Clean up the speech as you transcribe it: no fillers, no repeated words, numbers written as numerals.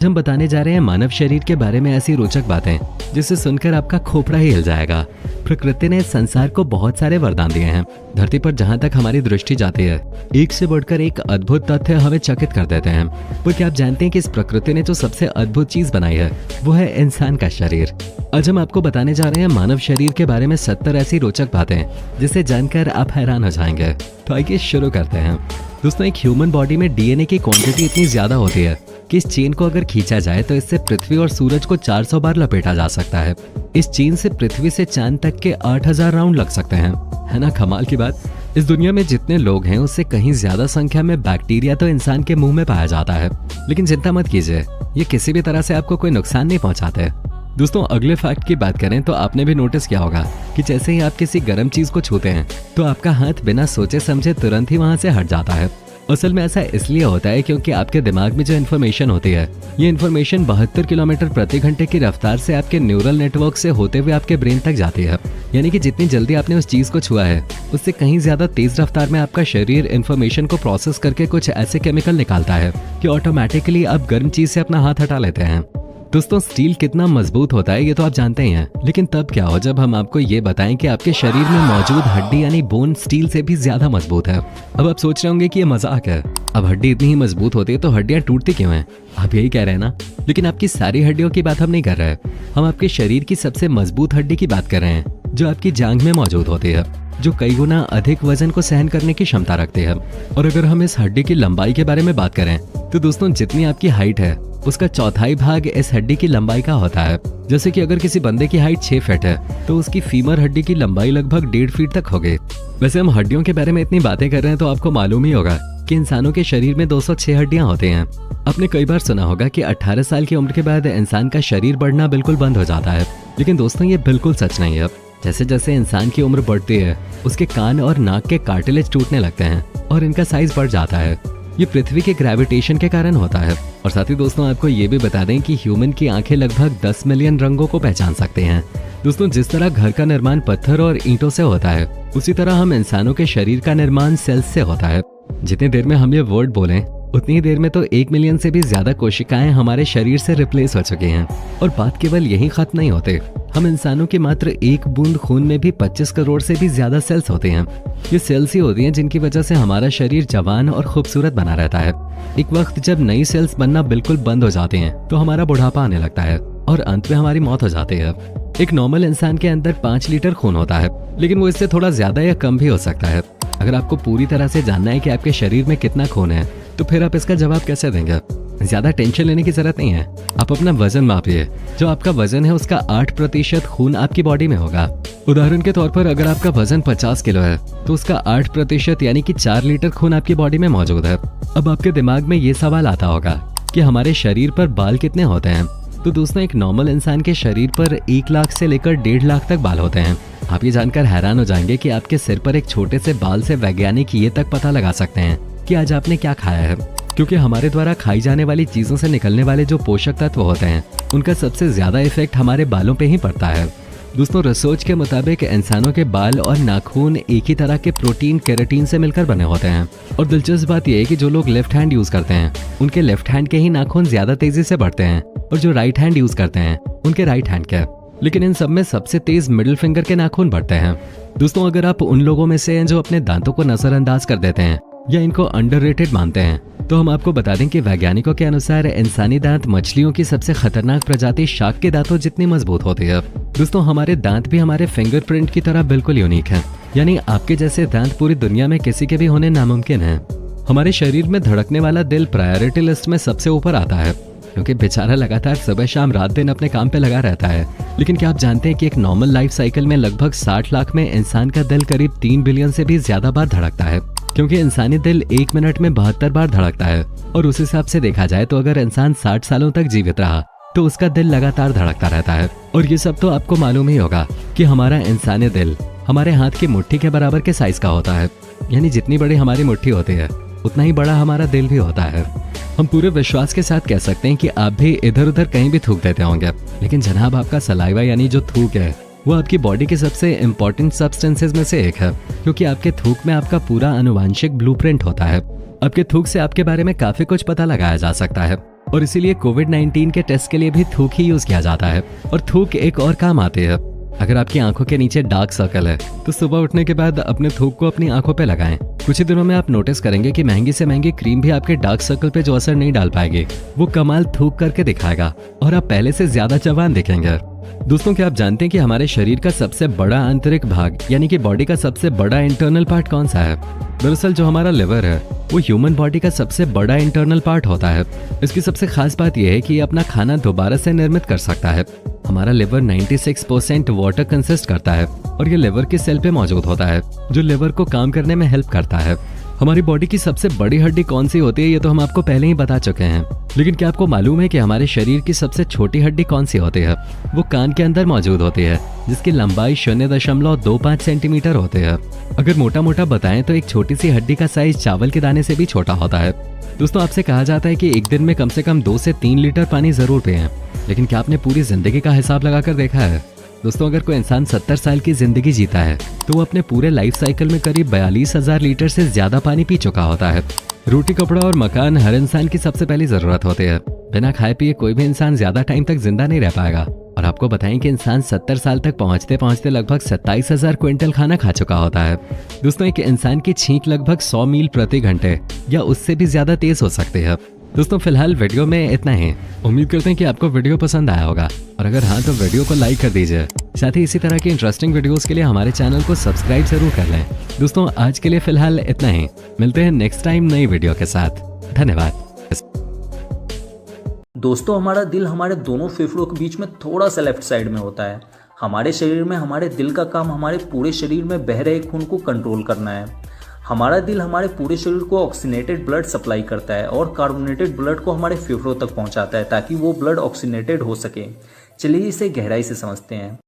हम बताने जा रहे हैं मानव शरीर के बारे में ऐसी रोचक बातें जिसे सुनकर आपका खोपड़ा ही हिल जाएगा। प्रकृति ने संसार को बहुत सारे वरदान दिए हैं। धरती पर जहाँ तक हमारी दृष्टि जाती है, एक से बढ़कर एक अद्भुत तथ्य हमें चकित कर देते हैं। वो क्या आप जानते हैं कि इस प्रकृति ने जो सबसे अद्भुत चीज बनाई है वो है इंसान का शरीर। आज हम आपको बताने जा रहे हैं मानव शरीर के बारे में 70 ऐसी रोचक बातें जिसे जानकर आप हैरान हो जाएंगे। तो आइए शुरू करते हैं। दोस्तों, एक ह्यूमन बॉडी में डीएनए की क्वांटिटी इतनी ज्यादा होती है कि इस चेन को अगर खींचा जाए तो इससे पृथ्वी और सूरज को 400 बार लपेटा जा सकता है। इस चेन से पृथ्वी से चांद तक के 8000 राउंड लग सकते हैं। है ना कमाल की बात। इस दुनिया में जितने लोग हैं उससे कहीं ज्यादा संख्या में बैक्टीरिया तो इंसान के मुंह में पाया जाता है। लेकिन चिंता मत कीजिए, ये किसी भी तरह से आपको कोई नुकसान नहीं पहुंचाते। दोस्तों, अगले फैक्ट की बात करें तो आपने भी नोटिस किया होगा कि जैसे ही आप किसी गर्म चीज को छूते हैं तो आपका हाथ बिना सोचे समझे तुरंत ही वहां से हट जाता है। असल में ऐसा इसलिए होता है क्योंकि आपके दिमाग में जो इन्फॉर्मेशन होती है, ये इन्फॉर्मेशन 72 किलोमीटर प्रति घंटे की रफ्तार से आपके न्यूरल नेटवर्क से होते हुए आपके ब्रेन तक जाती है। यानी कि जितनी जल्दी आपने उस चीज को छुआ है उससे कहीं ज्यादा तेज रफ्तार में आपका शरीर इन्फॉर्मेशन को प्रोसेस करके कुछ ऐसे केमिकल निकालता है कि ऑटोमेटिकली आप गर्म चीज से अपना हाथ हटा लेते हैं। दोस्तों, स्टील कितना मजबूत होता है ये तो आप जानते ही हैं, लेकिन तब क्या हो जब हम आपको ये बताएं कि आपके शरीर में मौजूद हड्डी यानी बोन स्टील से भी ज्यादा मजबूत है। अब आप सोच रहे होंगे कि ये मजाक है। अब हड्डी इतनी ही मजबूत होती है तो हड्डियां टूटती क्यों हैं? आप यही कह रहे हैं ना। लेकिन आपकी सारी हड्डियों की बात हम नहीं कर रहे हैं। हम आपके शरीर की सबसे मजबूत हड्डी की बात कर रहे हैं जो आपकी जांघ में मौजूद होती है, जो कई गुना अधिक वजन को सहन करने की क्षमता रखती है। और अगर हम इस हड्डी की लंबाई के बारे में बात करें तो दोस्तों, जितनी आपकी हाइट है उसका चौथाई भाग इस हड्डी की लंबाई का होता है। जैसे कि अगर किसी बंदे की हाइट 6 फीट है तो उसकी फीमर हड्डी की लंबाई लगभग 1.5 फीट तक होगी। वैसे हम हड्डियों के बारे में इतनी बातें कर रहे हैं तो आपको मालूम ही होगा कि इंसानों के शरीर में 206 हड्डियां होती हैं। आपने कई बार सुना होगा कि 18 साल की उम्र के बाद इंसान का शरीर बढ़ना बिल्कुल बंद हो जाता है, लेकिन दोस्तों ये बिल्कुल सच नहीं है। जैसे जैसे इंसान की उम्र बढ़ती है उसके कान और नाक के कार्टिलेज टूटने लगते हैं और इनका साइज बढ़ जाता है। ये पृथ्वी के ग्रेविटेशन के कारण होता है। और साथ ही दोस्तों, आपको ये भी बता दें कि ह्यूमन की आंखें लगभग 10 मिलियन रंगों को पहचान सकते हैं। दोस्तों, जिस तरह घर का निर्माण पत्थर और ईंटों से होता है उसी तरह हम इंसानों के शरीर का निर्माण सेल्स से होता है। जितनी देर में हम ये वर्ड बोलें उतनी ही देर में तो 1 मिलियन से भी ज्यादा कोशिकाएं हमारे शरीर से रिप्लेस हो चुकी हैं। और बात केवल यही खत्म नहीं होते। हम इंसानों के मात्र एक बूंद खून में भी 25 करोड़ से भी ज्यादा सेल्स होते हैं। ये सेल्स ही होती हैं जिनकी वजह से हमारा शरीर जवान और खूबसूरत बना रहता है। एक वक्त जब नई सेल्स बनना बिल्कुल बंद हो जाते हैं तो हमारा बुढ़ापा आने लगता है और अंत में हमारी मौत हो जाती है। एक नॉर्मल इंसान के अंदर 5 लीटर खून होता है, लेकिन वो इससे थोड़ा ज्यादा या कम भी हो सकता है। अगर आपको पूरी तरह से जानना है कि आपके शरीर में कितना खून है तो फिर आप इसका जवाब कैसे देंगे? ज्यादा टेंशन लेने की जरूरत नहीं है। आप अपना वजन मापिए। जो आपका वजन है उसका 8% खून आपकी बॉडी में होगा। उदाहरण के तौर पर अगर आपका वजन 50 किलो है तो उसका 8% यानी कि 4 लीटर खून आपकी बॉडी में मौजूद है। अब आपके दिमाग में ये सवाल आता होगा कि हमारे शरीर पर बाल कितने होते हैं? तो दोस्तों, एक नॉर्मल इंसान के शरीर पर 1 लाख से लेकर 1.5 लाख तक बाल होते हैं। आप ये जानकर हैरान हो जाएंगे कि आपके सिर पर एक छोटे से बाल से वैज्ञानिक ये तक पता लगा सकते हैं कि आज आपने क्या खाया है, क्योंकि हमारे द्वारा खाई जाने वाली चीजों से निकलने वाले जो पोषक तत्व होते हैं उनका सबसे ज्यादा इफेक्ट हमारे बालों पे ही पड़ता है। दोस्तों, रिसर्च के मुताबिक इंसानों के बाल और नाखून एक ही तरह के प्रोटीन केराटिन से मिलकर बने होते हैं। और दिलचस्प बात यह है कि जो लोग लेफ्ट हैंड यूज करते हैं उनके लेफ्ट हैंड के ही नाखून ज्यादा तेजी से बढ़ते हैं और जो राइट हैंड यूज करते हैं उनके राइट हैंड के। लेकिन इन सब में सबसे तेज मिडिल फिंगर के नाखून बढ़ते हैं। दोस्तों, अगर आप उन लोगों में से हैं जो अपने दांतों को नजरअंदाज कर देते हैं या इनको अंडररेटेड मानते हैं तो हम आपको बता दें कि वैज्ञानिकों के अनुसार इंसानी दांत मछलियों की सबसे खतरनाक प्रजाति शार्क के दांतों जितनी मजबूत होती है। दोस्तों, हमारे दांत भी हमारे फिंगरप्रिंट की तरह बिल्कुल यूनिक है। यानी आपके जैसे दांत पूरी दुनिया में किसी के भी होने नामुमकिन है। हमारे शरीर में धड़कने वाला दिल प्रायोरिटी लिस्ट में सबसे ऊपर आता है क्योंकि बेचारा लगातार सुबह शाम रात दिन अपने काम पे लगा रहता है। लेकिन क्या आप जानते हैं कि एक नॉर्मल लाइफ साइकिल में लगभग 60 लाख में इंसान का दिल करीब 3 बिलियन से भी ज्यादा बार धड़कता है, क्योंकि इंसानी दिल 1 मिनट में 72 बार धड़कता है। और उस हिसाब से देखा जाए तो अगर इंसान 60 सालों तक जीवित रहा तो उसका दिल लगातार धड़कता रहता है। और ये सब तो आपको मालूम ही होगा कि हमारा इंसानी दिल हमारे हाथ की मुट्ठी के बराबर के साइज का होता है। यानी जितनी बड़ी हमारी मुट्ठी होती है उतना ही बड़ा हमारा दिल भी होता है। हम पूरे विश्वास के साथ कह सकते हैं कि आप भी इधर उधर कहीं भी थूक देते होंगे, लेकिन जनाब आपका सलाइवा यानी जो थूक है वो आपकी बॉडी के सबसे इम्पोर्टेंट सब्सटेंसेस में से एक है, क्योंकि आपके थूक में आपका पूरा आनुवांशिक ब्लूप्रिंट होता है। आपके थूक से आपके बारे में काफी कुछ पता लगाया जा सकता है। और इसीलिए कोविड-19 के टेस्ट के लिए भी थूक ही यूज किया जाता है। और थूक एक और काम आती है। अगर आपकी आंखों के नीचे डार्क सर्कल है तो सुबह उठने के बाद अपने थूक को अपनी आंखों पे लगाएं। कुछ ही दिनों में आप नोटिस करेंगे कि महंगी से महंगी क्रीम भी आपके डार्क सर्कल पे जो असर नहीं डाल पाएगी, वो कमाल थूक करके दिखाएगा और आप पहले से ज्यादा जवान दिखेंगे। दोस्तों, क्या आप जानते हैं कि हमारे शरीर का सबसे बड़ा आंतरिक भाग यानी कि बॉडी का सबसे बड़ा इंटरनल पार्ट कौन सा है? दरअसल जो हमारा लिवर है वो ह्यूमन बॉडी का सबसे बड़ा इंटरनल पार्ट होता है। इसकी सबसे खास बात यह है कि ये अपना खाना दोबारा से निर्मित कर सकता है। हमारा लिवर 96% वाटर कंसिस्ट करता है और ये लिवर के सेल पे मौजूद होता है जो लिवर को काम करने में हेल्प करता है। हमारी बॉडी की सबसे बड़ी हड्डी कौन सी होती है ये तो हम आपको पहले ही बता चुके हैं, लेकिन क्या आपको मालूम है कि हमारे शरीर की सबसे छोटी हड्डी कौन सी होती है? वो कान के अंदर मौजूद होती है जिसकी लंबाई 0.25 सेंटीमीटर होती है। अगर मोटा मोटा बताएं तो एक छोटी सी हड्डी का साइज चावल के दाने से भी छोटा होता है। दोस्तों, आपसे कहा जाता है कि एक दिन में कम से कम 2 से 3 लीटर पानी जरूर पिएं, लेकिन क्या आपने पूरी जिंदगी का हिसाब लगाकर देखा है? दोस्तों, अगर कोई इंसान 70 साल की जिंदगी जीता है तो वो अपने पूरे लाइफ साइकिल में करीब 42,000 लीटर से ज्यादा पानी पी चुका होता है। रोटी, कपड़ा और मकान हर इंसान की सबसे पहली जरूरत होती है। बिना खाए पिए कोई भी इंसान ज्यादा टाइम तक जिंदा नहीं रह पाएगा। और आपको बताएं कि इंसान 70 साल तक पहुंचते पहुंचते लगभग 27,000 क्विंटल खाना खा चुका होता है। दोस्तों, एक इंसान की छींक लगभग 100 मील प्रति घंटे या उससे भी ज्यादा तेज हो सकती है। दोस्तों, फिलहाल वीडियो में इतना ही। उम्मीद करते हैं कि आपको वीडियो पसंद आया होगा, और अगर हाँ तो वीडियो को लाइक कर दीजिए। साथ ही इसी तरह की इंटरेस्टिंग वीडियोस के लिए हमारे चैनल को सब्सक्राइब जरूर कर लें। दोस्तों, आज के लिए फिलहाल इतना ही। मिलते हैं नेक्स्ट टाइम नई वीडियो के साथ। धन्यवाद। दोस्तों, हमारा दिल हमारे दोनों फेफड़ों के बीच में थोड़ा सा लेफ्ट साइड में होता है। हमारे शरीर में हमारे दिल का काम हमारे पूरे शरीर में बह रहे खून को कंट्रोल करना है। हमारा दिल हमारे पूरे शरीर को ऑक्सीनेटेड ब्लड सप्लाई करता है और कार्बोनेटेड ब्लड को हमारे फेफड़ों तक पहुंचाता है ताकि वो ब्लड ऑक्सीनेटेड हो सके। चलिए इसे गहराई से समझते हैं।